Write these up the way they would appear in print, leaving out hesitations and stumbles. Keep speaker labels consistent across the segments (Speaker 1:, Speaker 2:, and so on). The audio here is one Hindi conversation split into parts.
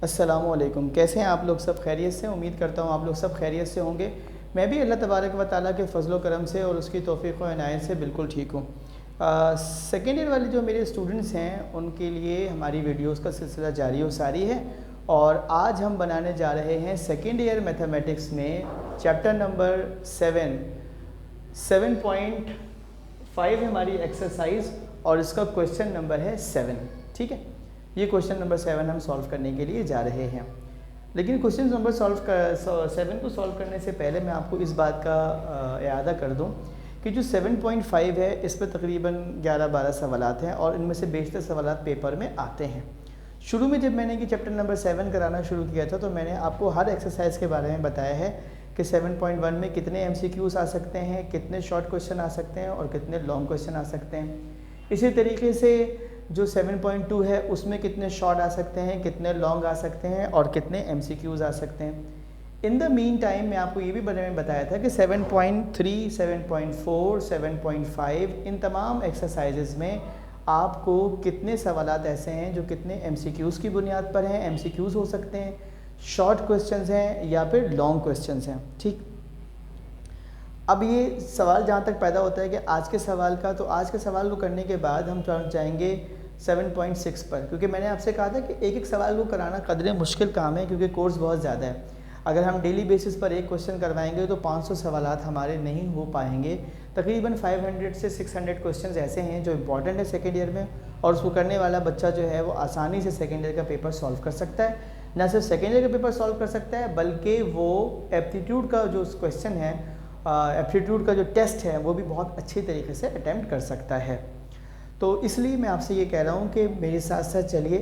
Speaker 1: अस्सलामुअलैकुम। कैसे हैं आप लोग? सब खैरियत से? उम्मीद करता हूँ आप लोग सब खैरियत से होंगे। मैं भी अल्लाह तबारक व तआला के फ़ज़ल व करम से और उसकी तौफ़ीक़ व इनायत से बिल्कुल ठीक हूँ। सेकेंड ईयर वाले जो मेरे स्टूडेंट्स हैं उनके लिए हमारी वीडियोस का सिलसिला जारी व सारी है और आज हम बनाने जा रहे हैं सेकेंड ईयर मैथमेटिक्स में चैप्टर नंबर 7.5 हमारी एक्सरसाइज और इसका क्वेश्चन नंबर है 7। ठीक है, ये क्वेश्चन नंबर 7 हम सॉल्व करने के लिए जा रहे हैं। लेकिन क्वेश्चन नंबर 7 को सॉल्व करने से पहले मैं आपको इस बात का इयादा कर दूं कि जो 7.5 है इस पर तकरीबन 11-12 सवालात हैं और इनमें से बेशतर सवालात पेपर में आते हैं। शुरू में जब मैंने कि चैप्टर नंबर 7 कराना शुरू किया था तो मैंने आपको हर एक्सरसाइज के बारे में बताया है कि 7.1 में कितने MCQs आ सकते हैं, कितने शॉर्ट क्वेश्चन आ सकते हैं और कितने लॉन्ग क्वेश्चन आ सकते हैं। इसी तरीके से जो 7.2 है उसमें कितने शॉर्ट आ सकते हैं, कितने लॉन्ग आ सकते हैं और कितने MCQs आ सकते हैं। इन द मीन टाइम मैं आपको ये भी बताया था कि 7.3, 7.4, 7.5 इन तमाम एक्सरसाइजेज में आपको कितने सवालात ऐसे हैं जो कितने MCQs की बुनियाद पर हैं। MCQs हो सकते हैं, शॉर्ट क्वेश्चंस हैं या फिर लॉन्ग क्वेश्चंस हैं। ठीक, अब ये सवाल जहाँ तक पैदा होता है कि आज के सवाल का, तो आज के सवाल को करने के बाद हम जाएंगे 7.6 पर, क्योंकि मैंने आपसे कहा था कि एक एक सवाल को कराना कदरे मुश्किल काम है क्योंकि कोर्स बहुत ज़्यादा है। अगर हम डेली बेसिस पर एक क्वेश्चन करवाएंगे तो 500 सवालात हमारे नहीं हो पाएंगे। तकरीबन 500 से 600 क्वेश्चन ऐसे हैं जो इम्पॉर्टेंट है सेकेंड ईयर में और उसको करने वाला बच्चा जो है वो आसानी से सेकेंड ईयर का पेपर सॉल्व कर सकता है। न सिर्फ सेकेंड ईयर का पेपर सॉल्व कर सकता है बल्कि वो एप्टीट्यूड का जो क्वेश्चन है, एप्टीट्यूड का जो टेस्ट है वो भी बहुत अच्छी तरीके से अटैम्प्ट कर सकता है। तो इसलिए मैं आपसे ये कह रहा हूँ कि मेरे साथ साथ चलिए।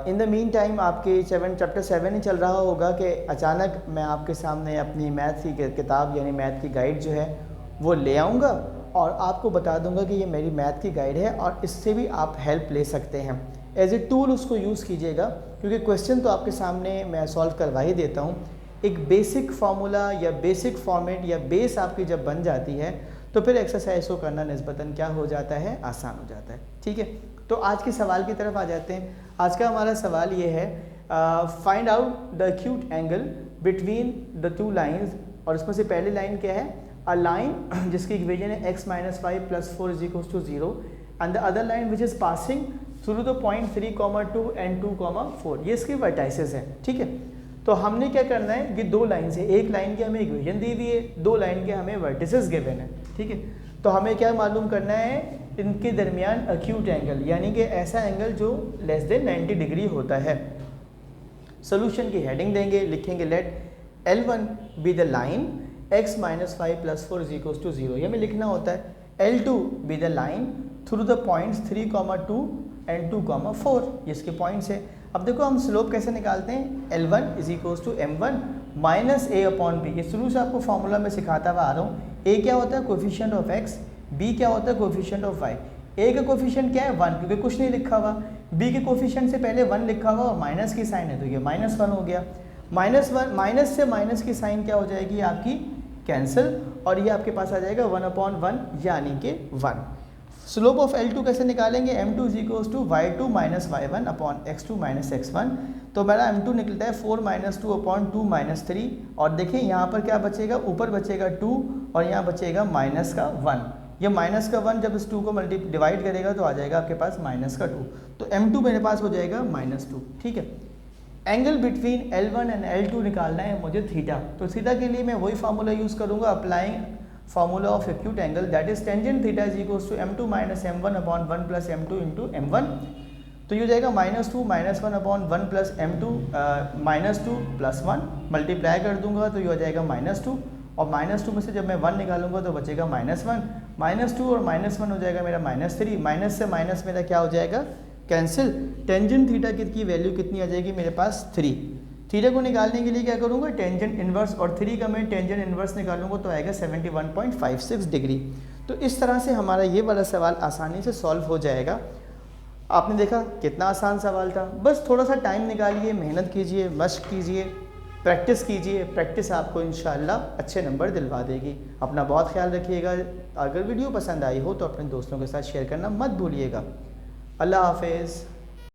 Speaker 1: इन द मीन टाइम आपके चैप्टर 7 ही चल रहा होगा कि अचानक मैं आपके सामने अपनी मैथ की किताब यानी मैथ की गाइड जो है वो ले आऊँगा और आपको बता दूँगा कि ये मेरी मैथ की गाइड है और इससे भी आप हेल्प ले सकते हैं। एज ए टूल उसको यूज़ कीजिएगा क्योंकि क्वेश्चन तो आपके सामने मैं सॉल्व करवा ही देता हूँ। एक बेसिक फार्मूला या बेसिक फॉर्मेट या बेस आपकी जब बन जाती है तो फिर एक्सरसाइज को करना निस्बतन क्या हो जाता है, आसान हो जाता है। ठीक है, तो आज के सवाल की तरफ आ जाते हैं। आज का हमारा सवाल ये है, find out the acute angle between the two lines. और इसमें से पहली लाइन क्या है? अ लाइन जिसकी इक्वेशन है x - 5 + 4 = 0 and the other line which is passing through the point 3,2 and 2,4। ये इसके वर्टाइसेस हैं। ठीक है, तो हमने क्या करना है, ये दो लाइन से, एक लाइन की हमें इक्वेशन दी हुई है, दो लाइन के हमें वर्टिसेस गिवन है। ठीक है, तो हमें क्या मालूम करना है, इनके दरमियान एक्यूट एंगल यानी कि ऐसा एंगल जो लेस देन 90 डिग्री होता है। सोल्यूशन की हेडिंग देंगे, लिखेंगे let L1 be the line x - 5 + 4 = 0। ये हमें लिखना होता है L2 B the line through the points 3,2 and 2,4। ये इसके पॉइंट्स है। अब देखो हम स्लोप कैसे निकालते हैं, L1 = m1 - a/b। ये शुरू से आपको फॉर्मूला में सिखाता हुआ आ रहा हूँ। a क्या होता है? Coefficient of x। b क्या होता है? Coefficient of y। a का कोफिशिएंट क्या है? 1, क्योंकि कुछ नहीं लिखा हुआ। b के कोफिशिएंट से पहले 1 लिखा हुआ और माइनस की साइन है तो ये -1 हो गया। -1 माइनस से माइनस की साइन क्या हो जाएगी आपकी? कैंसिल, और ये आपके पास आ जाएगा 1/1 यानी कि 1। स्लोप ऑफ L2 कैसे निकालेंगे? m2 = y2 - y1 x2 - x1। तो मेरा m2 निकलता है 4 - 2/2 - 3। और देखिए यहाँ पर क्या बचेगा, ऊपर बचेगा 2 और यहाँ बचेगा -1। ये -1 जब इस 2 को डिवाइड करेगा तो आ जाएगा आपके पास -2। तो m2 मेरे पास हो जाएगा -2। ठीक है, angle between L1 and L2 निकालना है मुझे थीटा। तो थीटा के लिए मैं वही फार्मूला यूज़ करूँगा, applying formula of acute angle, that is tangent theta is equals to m2 - m1/1 plus m2 into m1। तो ये हो जाएगा -2 - 1/1 plus m2 -2 + 1 मल्टीप्लाई कर दूंगा तो ये हो जाएगा -2 और -2 में से जब मैं 1 निकालूंगा तो बचेगा -1 -2 और -1 हो जाएगा मेरा -3। माइनस से माइनस मेरा क्या हो जाएगा? कैंसिल। टेंजेंट थीटा की वैल्यू कितनी आ जाएगी मेरे पास? 3। थीटा को निकालने के लिए क्या करूँगा? टेंजेंट इन्वर्स, और 3 का मैं टेंजेंट इन्वर्स निकालूंगा तो आएगा 71.56 डिग्री। तो इस तरह से हमारा ये वाला सवाल आसानी से सॉल्व हो जाएगा। आपने देखा कितना आसान सवाल था। बस थोड़ा सा टाइम निकालिए, मेहनत कीजिए, मशक कीजिए, प्रैक्टिस कीजिए। प्रैक्टिस आपको इंशाअल्लाह अच्छे नंबर दिलवा देगी। अपना बहुत ख्याल रखिएगा। अगर वीडियो पसंद आई हो तो अपने दोस्तों के साथ शेयर करना मत भूलिएगा। अल्लाह हाफिज़।